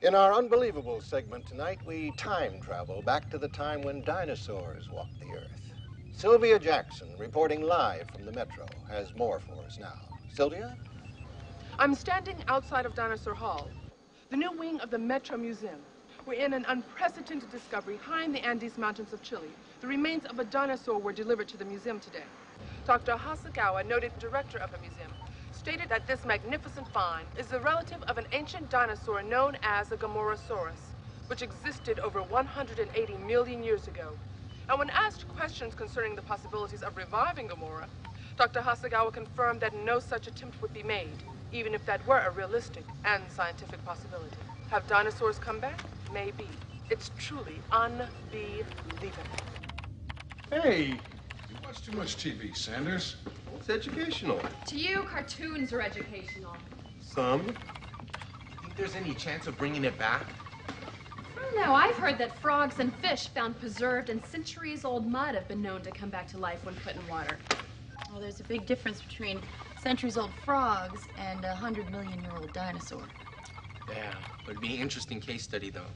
In our unbelievable segment tonight, we time travel back to the time when dinosaurs walked the earth. Sylvia Jackson, reporting live from the Metro, has more for us now. Sylvia? I'm standing outside of Dinosaur Hall, the new wing of the Metro Museum. We're in an unprecedented discovery high in the Andes Mountains of Chile. The remains of a dinosaur were delivered to the museum today. Dr. Hasegawa, noted director of the museum, stated that this magnificent find is the relative of an ancient dinosaur known as a Gomorosaurus, which existed over 180 million years ago. And when asked questions concerning the possibilities of reviving Gomorrah, Dr. Hasegawa confirmed that no such attempt would be made, even if that were a realistic and scientific possibility. Have dinosaurs come back? Maybe. It's truly unbelievable. Hey, you watch too much TV, Sanders. It's educational. To you, cartoons are educational. Some. Think there's any chance of bringing it back? No, I've heard that frogs and fish found preserved in centuries-old mud have been known to come back to life when put in water. Well, there's a big difference between centuries-old frogs and a 100-million-year-old dinosaur. Yeah, would be an interesting case study, though.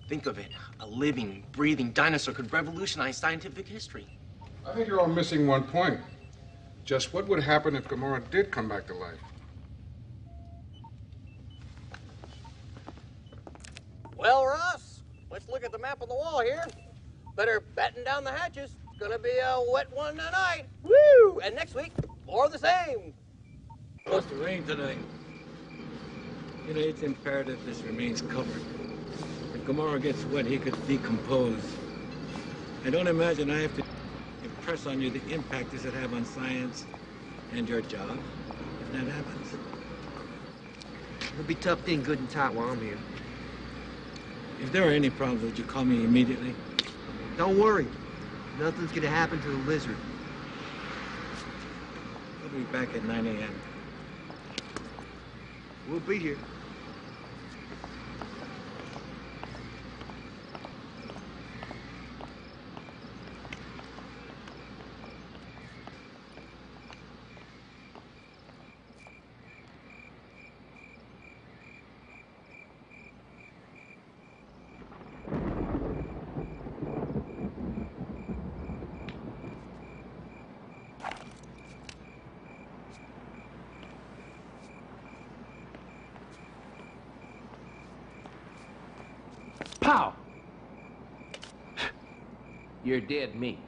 Think of it. A living, breathing dinosaur could revolutionize scientific history. I think you're all missing one point. Just what would happen if Gomorrah did come back to life? Well, Ross, let's look at the map on the wall here. Better batten down the hatches. It's gonna be a wet one tonight. Woo! And next week, more of the same. Supposed to rain tonight. You know, it's imperative this remains covered. If Gomorrah gets wet, he could decompose. I don't imagine I have to impress on you the impact this would have on science and your job if that happens. It'll be tough being good and tight while I'm here. If there are any problems, would you call me immediately? Don't worry. Nothing's gonna happen to the lizard. I'll be back at 9 a.m. We'll be here. Pow! You're dead meat.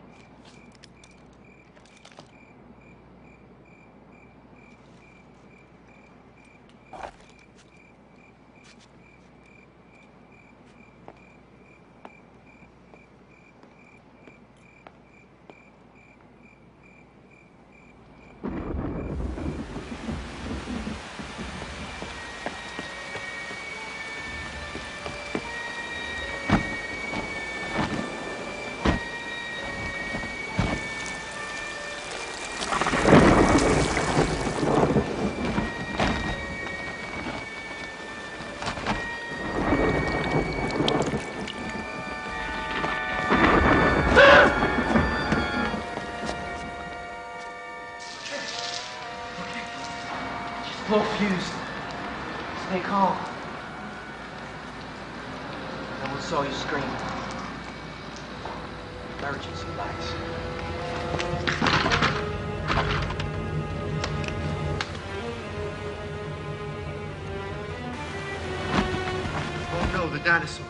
Blow fuse. Stay calm. No one saw you scream. Emergency lights. Oh no, the dinosaur.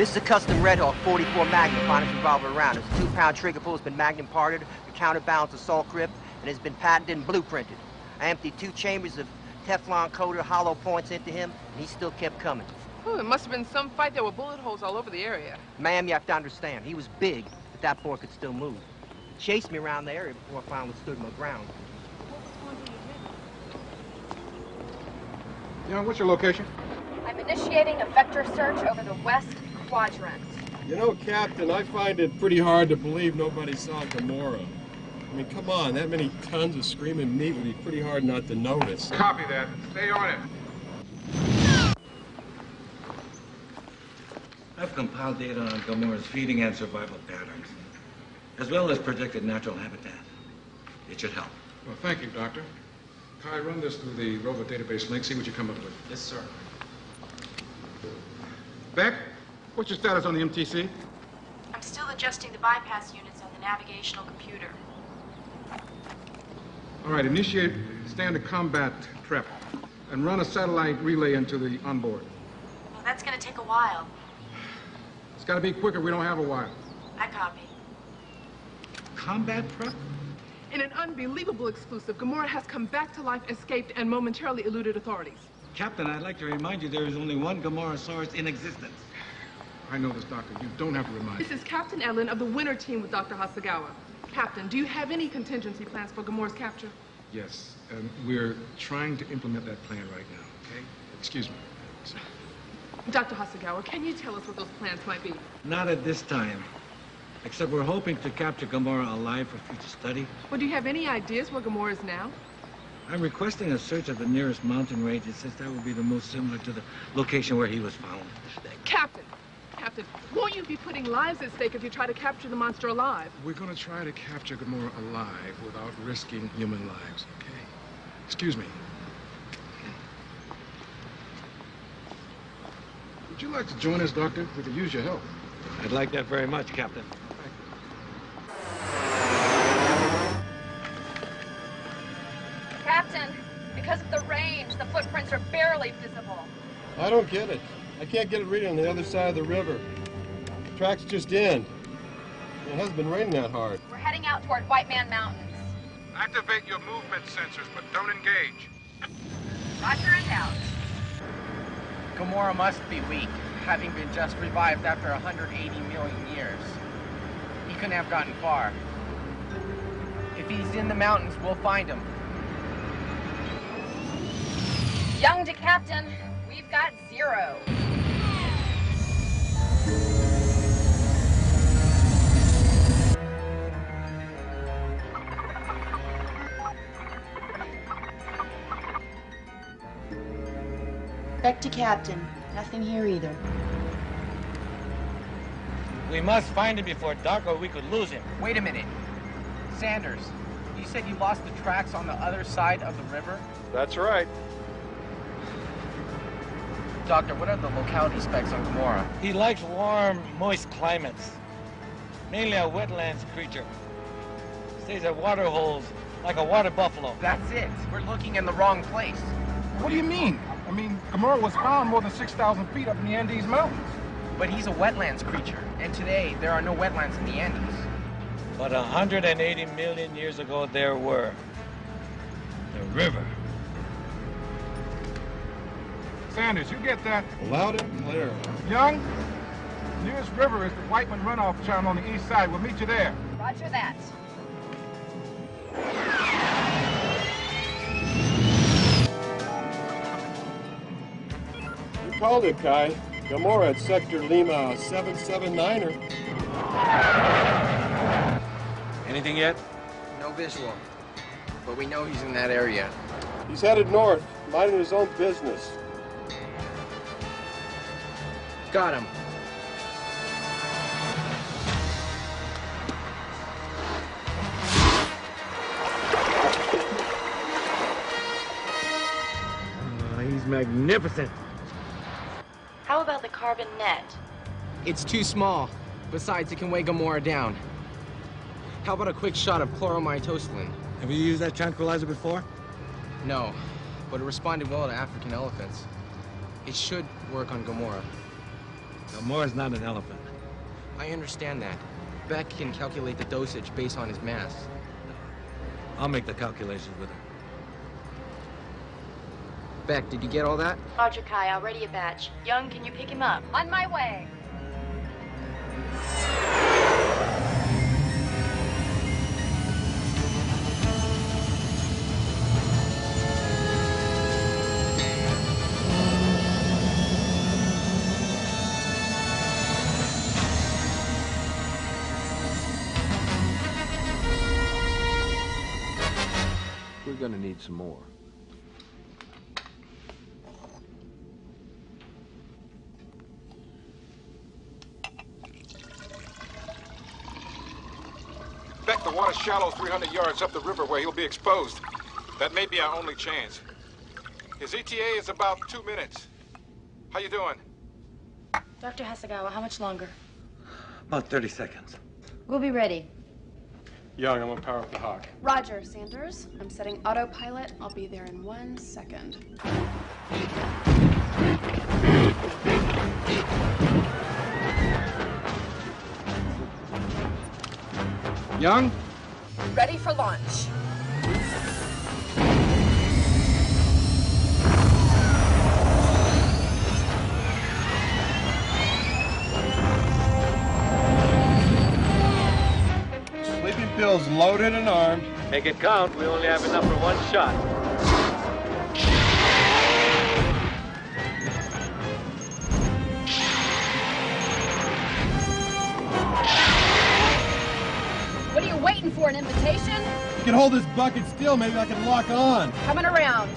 This is a custom Red Hawk 44 Magnum finest revolver round. It's a 2-pound trigger pull. It's been Magnum parted, a counterbalance assault grip, and it's been patented and blueprinted. I emptied 2 chambers of Teflon coated hollow points into him, and he still kept coming. Oh, it must have been some fight. There were bullet holes all over the area. Ma'am, you have to understand, he was big, but that boy could still move. He chased me around the area before I finally stood my ground. Young, what's your location? I'm initiating a vector search over the west quadrant. You know, Captain, I find it pretty hard to believe nobody saw Gamora. I mean, come on, that many tons of screaming meat would be pretty hard not to notice. Copy that. Stay on it. I've compiled data on Gamora's feeding and survival patterns, as well as projected natural habitat. It should help. Well, thank you, Doctor. Kai, run this through the robot database link, see what you come up with. Yes, sir. Beck, what's your status on the MTC? I'm still adjusting the bypass units on the navigational computer. All right, initiate standard combat prep and run a satellite relay into the onboard. Well, that's going to take a while. It's got to be quicker. We don't have a while. I copy. Combat prep? In an unbelievable exclusive, Gamora has come back to life, escaped, and momentarily eluded authorities. Captain, I'd like to remind you there is only one Gamorasaurus in existence. I know this, Doctor. You don't have to remind me. This is Captain Ellen of the WINR team with Dr. Hasagawa. Captain, do you have any contingency plans for Gamora's capture? Yes, and we're trying to implement that plan right now, okay? Excuse me. Dr. Hasagawa, can you tell us what those plans might be? Not at this time. Except we're hoping to capture Gamora alive for future study. Well, do you have any ideas where Gamora is now? I'm requesting a search of the nearest mountain ranges, since that would be the most similar to the location where he was found. Captain, won't you be putting lives at stake if you try to capture the monster alive? We're going to try to capture Gamora alive without risking human lives, okay? Excuse me. Would you like to join us, Doctor? We could use your help. I'd like that very much, Captain. Captain, because of the range, the footprints are barely visible. I don't get it. I can't get it reading on the other side of the river. The tracks just end. It hasn't been raining that hard. We're heading out toward White Man Mountains. Activate your movement sensors, but don't engage. Roger and out. Gamora must be weak, having been just revived after 180 million years. He couldn't have gotten far. If he's in the mountains, we'll find him. Young to Captain, we've got 0. Back to Captain. Nothing here either. We must find him before dark or we could lose him. Wait a minute. Sanders, you said you lost the tracks on the other side of the river? That's right. Doctor, what are the locality specs on Gamora? He likes warm, moist climates. Mainly a wetlands creature. Stays at water holes like a water buffalo. That's it. We're looking in the wrong place. What do you mean? I mean, Gamora was found more than 6,000 feet up in the Andes Mountains. But he's a wetlands creature, and today there are no wetlands in the Andes. But 180 million years ago there were. The river. Sanders, you get that? Loud and clear. Young, the nearest river is the Whiteman runoff channel on the east side. We'll meet you there. Roger that. You called it, Kai. Gamora at Sector Lima 779er. Anything yet? No visual. But we know he's in that area. He's headed north, minding his own business. Got him. He's magnificent. How about the carbon net? It's too small. Besides, it can weigh Gamora down. How about a quick shot of chloromytosilin? Have you used that tranquilizer before? No, but it responded well to African elephants. It should work on Gamora. Gamora's not an elephant. I understand that. Beck can calculate the dosage based on his mass. I'll make the calculations with her. Beck, did you get all that? Roger, Kai, already a batch. Young, can you pick him up? On my way. We're gonna need some more. Beck, the water's shallow 300 yards up the river where he'll be exposed. That may be our only chance. His ETA is about 2 minutes. How you doing? Dr. Hasegawa, how much longer? About 30 seconds. We'll be ready. Young, I'm gonna power up the Hawk. Roger, Sanders. I'm setting autopilot. I'll be there in 1 second. Young? Ready for launch. Sleeping Bill's loaded and armed. Make it count. We only have enough for one shot. What are you waiting for, an invitation? You can hold this bucket still, maybe I can lock on. Coming around.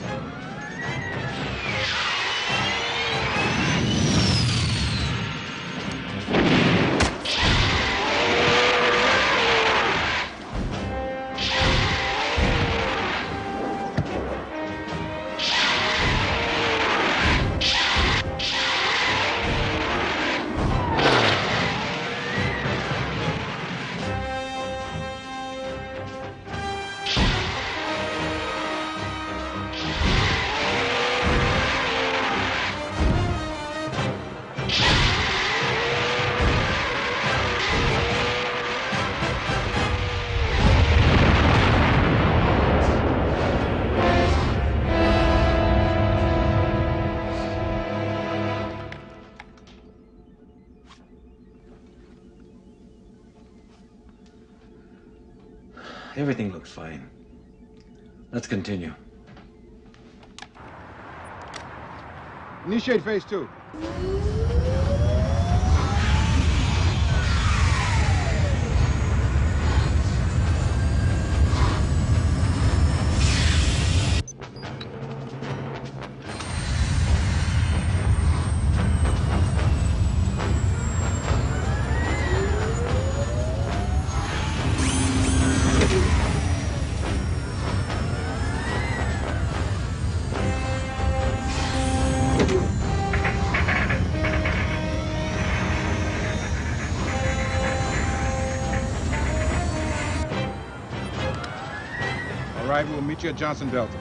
Everything looks fine. Let's continue. Initiate phase 2. All right, we'll meet you at Johnson Delta.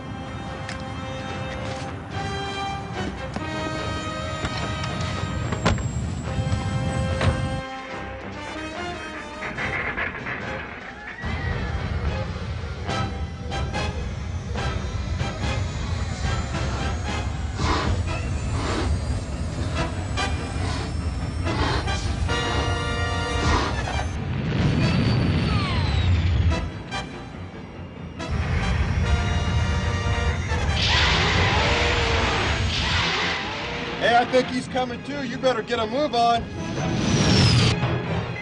Hey, I think he's coming too. You better get a move on.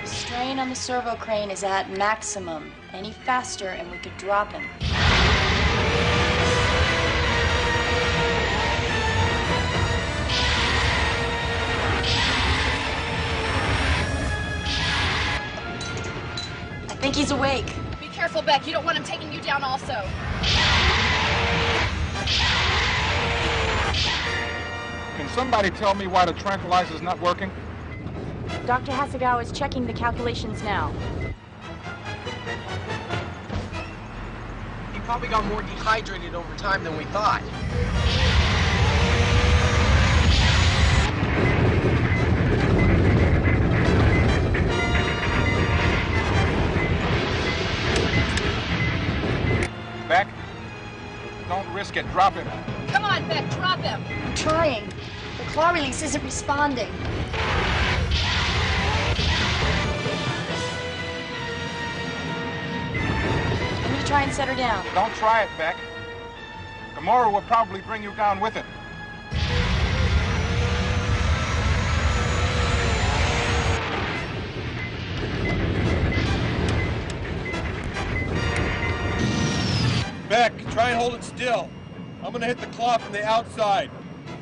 Strain on the servo crane is at maximum. Any faster and we could drop him. I think he's awake. Be careful, Beck. You don't want him taking you down also. Can somebody tell me why the tranquilizer's not working? Dr. Hasegawa is checking the calculations now. He probably got more dehydrated over time than we thought. risk it. Drop him. Come on, Beck, drop him. I'm trying. The claw release isn't responding. I'm gonna try and set her down. Don't try it, Beck. Gamora will probably bring you down with it. Beck, try and hold it still. I'm gonna hit the claw from the outside.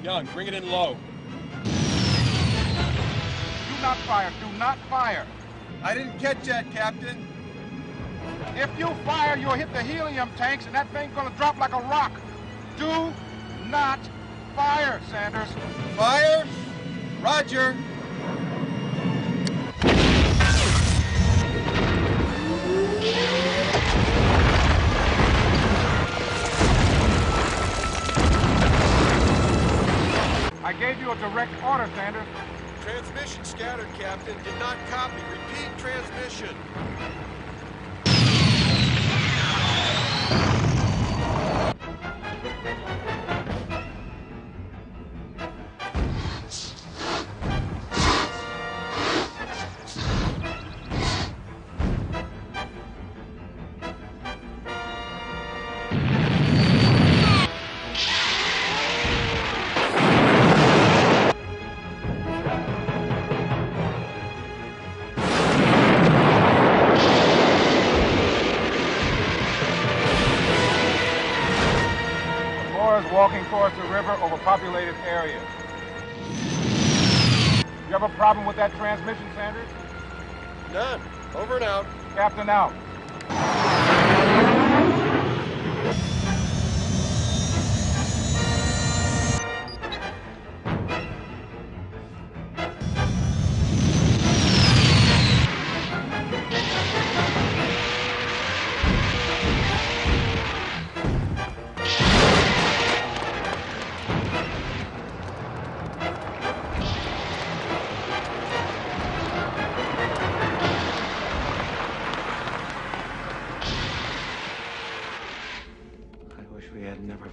Young, bring it in low. Do not fire. Do not fire. I didn't catch that, Captain. If you fire, you'll hit the helium tanks, and that thing's gonna drop like a rock. Do not fire, Sanders. Fire? Roger. I gave you a direct order, Sanders. Transmission scattered, Captain. Did not copy. Repeat transmission. Walking towards the river over populated areas. You have a problem with that transmission, Sanders? None. Over and out. Captain out.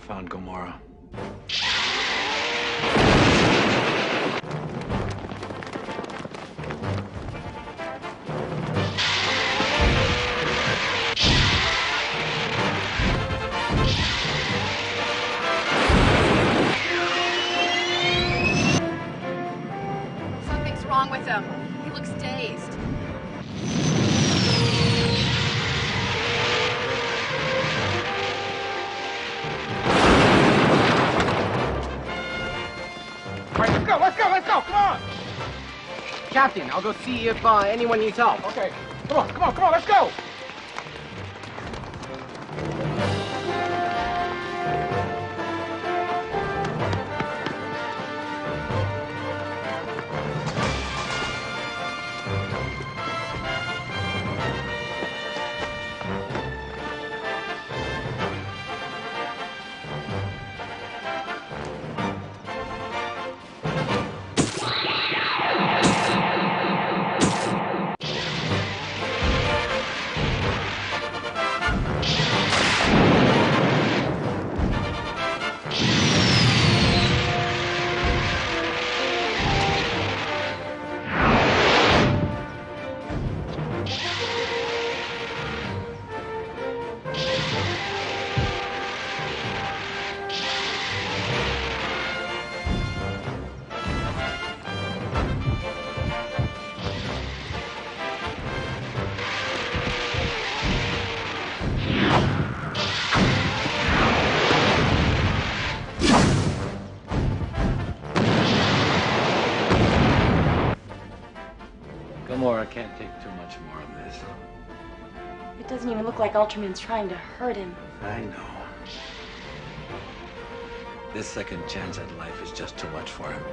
Found Gamora. Something's wrong with him. He looks dazed. Let's go, come on! Captain, I'll go see if anyone needs help. Okay, come on, let's go! Gamora can't take too much more of this. It doesn't even look like Ultraman's trying to hurt him. I know. This second chance at life is just too much for him.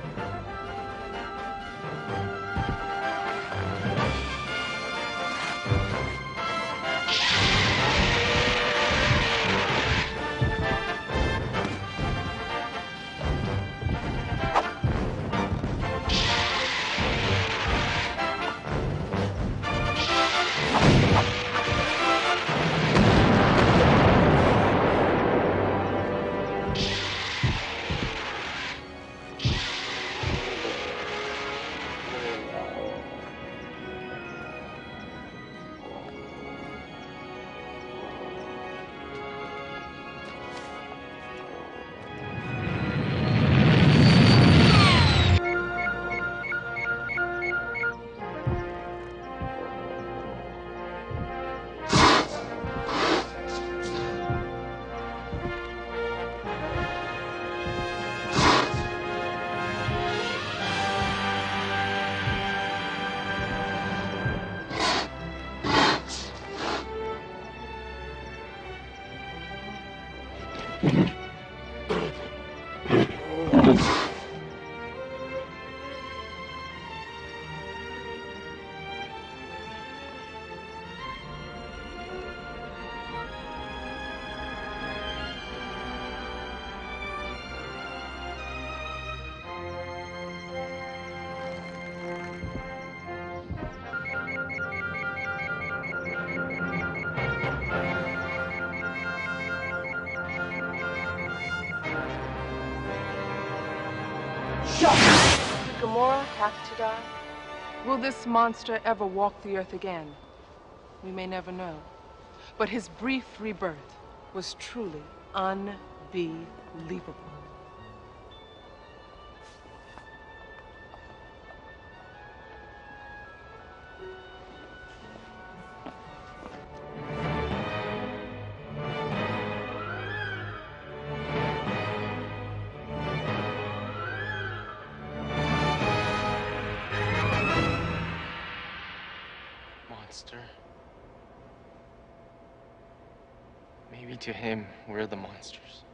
Did Gamora have to die? Will this monster ever walk the earth again? We may never know. But his brief rebirth was truly unbelievable. Maybe to him, we're the monsters.